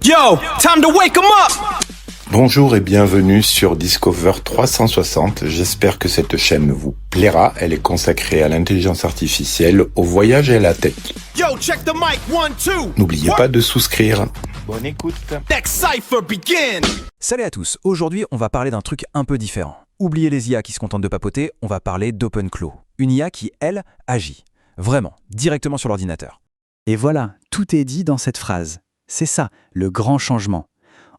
Yo, time to wake 'em up! Bonjour et bienvenue sur Discover 360. J'espère que cette chaîne vous plaira. Elle est consacrée à l'intelligence artificielle, au voyage et à la tech. Yo, check the mic, 1, 2. N'oubliez pas de souscrire. Bonne écoute. Next cipher begin. Salut à tous, aujourd'hui on va parler d'un truc un peu différent. Oubliez les IA qui se contentent de papoter, on va parler d'OpenClaw. Une IA qui, elle, agit. Vraiment, directement sur l'ordinateur. Et voilà, tout est dit dans cette phrase. C'est ça, le grand changement.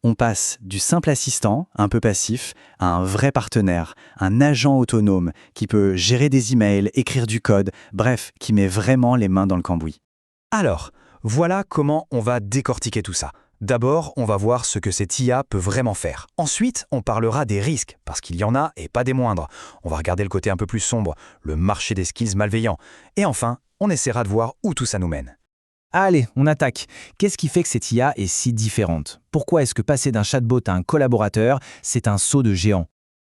On passe du simple assistant, un peu passif, à un vrai partenaire, un agent autonome qui peut gérer des emails, écrire du code, bref, qui met vraiment les mains dans le cambouis. Alors, voilà comment on va décortiquer tout ça. D'abord, on va voir ce que cette IA peut vraiment faire. Ensuite, on parlera des risques, parce qu'il y en a et pas des moindres. On va regarder le côté un peu plus sombre, le marché des skills malveillants. Et enfin, on essaiera de voir où tout ça nous mène. Allez, on attaque. Qu'est-ce qui fait que cette IA est si différente? Pourquoi est-ce que passer d'un chatbot à un collaborateur, c'est un saut de géant?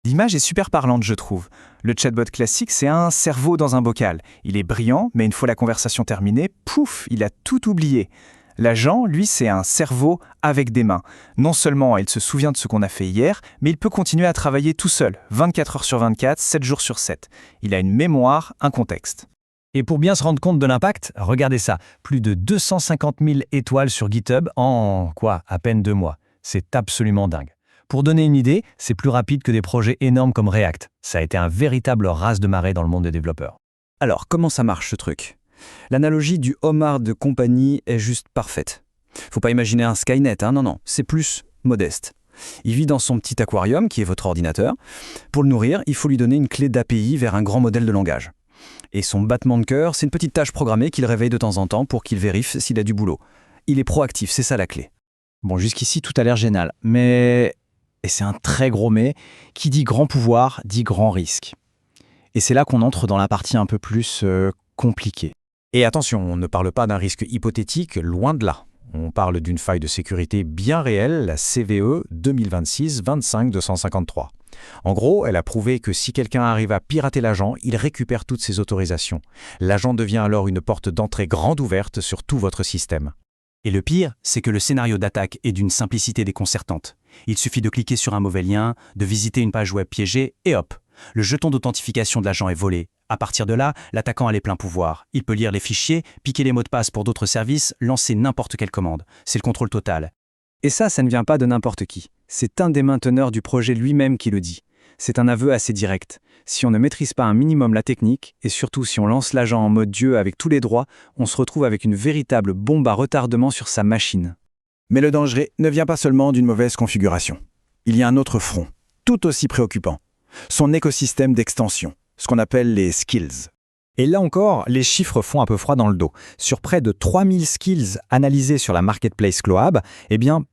L'image est super parlante, je trouve. Le chatbot classique, c'est un cerveau dans un bocal. Il est brillant, mais une fois la conversation terminée, pouf, il a tout oublié. L'agent, lui, c'est un cerveau avec des mains. Non seulement il se souvient de ce qu'on a fait hier, mais il peut continuer à travailler tout seul, 24 heures sur 24, 7 jours sur 7. Il a une mémoire, un contexte. Et pour bien se rendre compte de l'impact, regardez ça, plus de 250 000 étoiles sur GitHub en, à peine 2 mois. C'est absolument dingue. Pour donner une idée, c'est plus rapide que des projets énormes comme React. Ça a été un véritable raz de marée dans le monde des développeurs. Alors, comment ça marche ce truc? L'analogie du homard de compagnie est juste parfaite. Faut pas imaginer un Skynet, non, c'est plus modeste. Il vit dans son petit aquarium, qui est votre ordinateur. Pour le nourrir, il faut lui donner une clé d'API vers un grand modèle de langage. Et son battement de cœur, c'est une petite tâche programmée qu'il réveille de temps en temps pour qu'il vérifie s'il a du boulot. Il est proactif, c'est ça la clé. Bon, jusqu'ici, tout a l'air génial, mais... Et c'est un très gros mais, qui dit grand pouvoir, dit grand risque. Et c'est là qu'on entre dans la partie un peu plus compliquée. Et attention, on ne parle pas d'un risque hypothétique, loin de là. On parle d'une faille de sécurité bien réelle, la CVE 2026-25-253. En gros, elle a prouvé que si quelqu'un arrive à pirater l'agent, il récupère toutes ses autorisations. L'agent devient alors une porte d'entrée grande ouverte sur tout votre système. Et le pire, c'est que le scénario d'attaque est d'une simplicité déconcertante. Il suffit de cliquer sur un mauvais lien, de visiter une page web piégée, et hop, le jeton d'authentification de l'agent est volé. À partir de là, l'attaquant a les pleins pouvoirs. Il peut lire les fichiers, piquer les mots de passe pour d'autres services, lancer n'importe quelle commande. C'est le contrôle total. Et ça ne vient pas de n'importe qui. C'est un des mainteneurs du projet lui-même qui le dit. C'est un aveu assez direct. Si on ne maîtrise pas un minimum la technique, et surtout si on lance l'agent en mode Dieu avec tous les droits, on se retrouve avec une véritable bombe à retardement sur sa machine. Mais le danger ne vient pas seulement d'une mauvaise configuration. Il y a un autre front, tout aussi préoccupant. Son écosystème d'extension, ce qu'on appelle les skills. Et là encore, les chiffres font un peu froid dans le dos. Sur près de 3000 skills analysés sur la marketplace Cloab,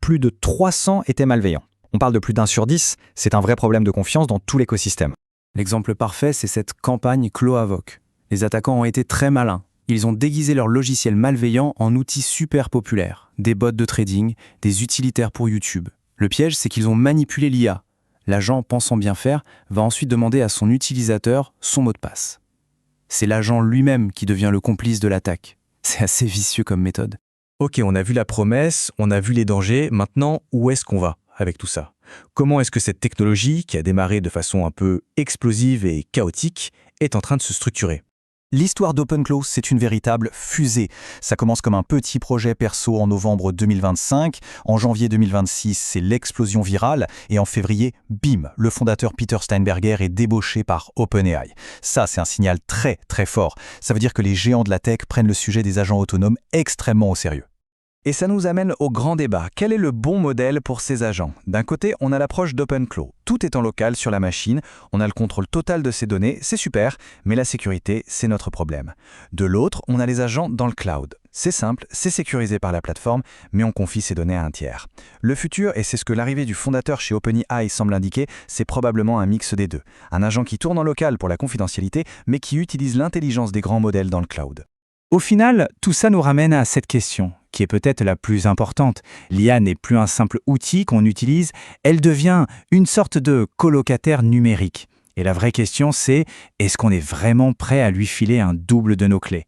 plus de 300 étaient malveillants. On parle de plus d'1 sur 10, c'est un vrai problème de confiance dans tout l'écosystème. L'exemple parfait, c'est cette campagne Cloavoc. Les attaquants ont été très malins. Ils ont déguisé leur logiciel malveillant en outils super populaires. Des bots de trading, des utilitaires pour YouTube. Le piège, c'est qu'ils ont manipulé l'IA. L'agent, pensant bien faire, va ensuite demander à son utilisateur son mot de passe. C'est l'agent lui-même qui devient le complice de l'attaque. C'est assez vicieux comme méthode. Ok, on a vu la promesse, on a vu les dangers, maintenant, où est-ce qu'on va avec tout ça? Comment est-ce que cette technologie, qui a démarré de façon un peu explosive et chaotique, est en train de se structurer? L'histoire d'OpenClaw, c'est une véritable fusée. Ça commence comme un petit projet perso en novembre 2025. En janvier 2026, c'est l'explosion virale. Et en février, bim, le fondateur Peter Steinberger est débauché par OpenAI. Ça, c'est un signal très, très fort. Ça veut dire que les géants de la tech prennent le sujet des agents autonomes extrêmement au sérieux. Et ça nous amène au grand débat. Quel est le bon modèle pour ces agents? D'un côté, on a l'approche d'OpenClaw. Tout est en local sur la machine, on a le contrôle total de ces données, c'est super, mais la sécurité, c'est notre problème. De l'autre, on a les agents dans le cloud. C'est simple, c'est sécurisé par la plateforme, mais on confie ces données à un tiers. Le futur, et c'est ce que l'arrivée du fondateur chez OpenAI semble indiquer, c'est probablement un mix des deux. Un agent qui tourne en local pour la confidentialité, mais qui utilise l'intelligence des grands modèles dans le cloud. Au final, tout ça nous ramène à cette question, qui est peut-être la plus importante. L'IA n'est plus un simple outil qu'on utilise, elle devient une sorte de colocataire numérique. Et la vraie question, c'est, est-ce qu'on est vraiment prêt à lui filer un double de nos clés?